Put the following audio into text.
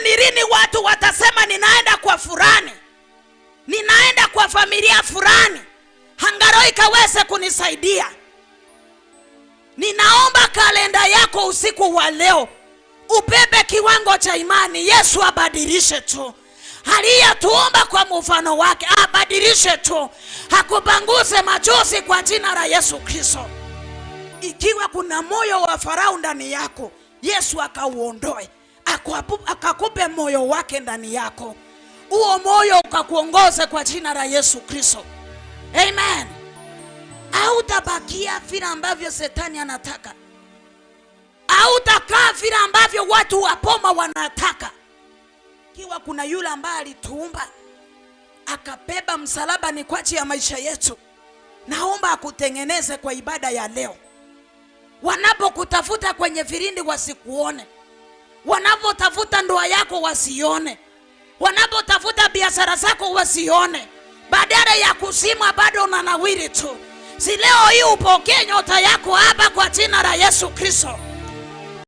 ni lini watu watasema ninaenda kwa fulani, ninaenda kwa familia fulani, Hanga Roho ikaweze kunisaidia. Ninaomba kalenda yako usiku wa leo ubebe kiwango cha imani. Yesu abadilishe tu. Aliyetuumba kwa mfano wake abadilishe tu, hakubanguze machozi kwa jina la Yesu Kristo. Ikiwa kuna moyo wa Farao ndani yako, Yesu akauondoe, akakupe moyo wake ndani yako. Huo moyo ukakuongoze kwa jina la Yesu Kristo. Amen. Hautabakia vile ambavyo Shetani anataka. Hautakaa vile ambavyo watu wapoma wanataka. Ikiwa kuna yule ambaye alituumba akabeba msalaba ni kwa ajili ya maisha yetu, naomba akutengeneze kwa ibada ya leo. Wanapokutafuta kwenye virindi wasikuone, wanapotafuta ndoa yako wasione, wanapotafuta biashara zako wasione. Badala ya kusimama bado unanawiri tu. Si leo hii upokee nyota yako hapa kwa jina la Yesu Kristo.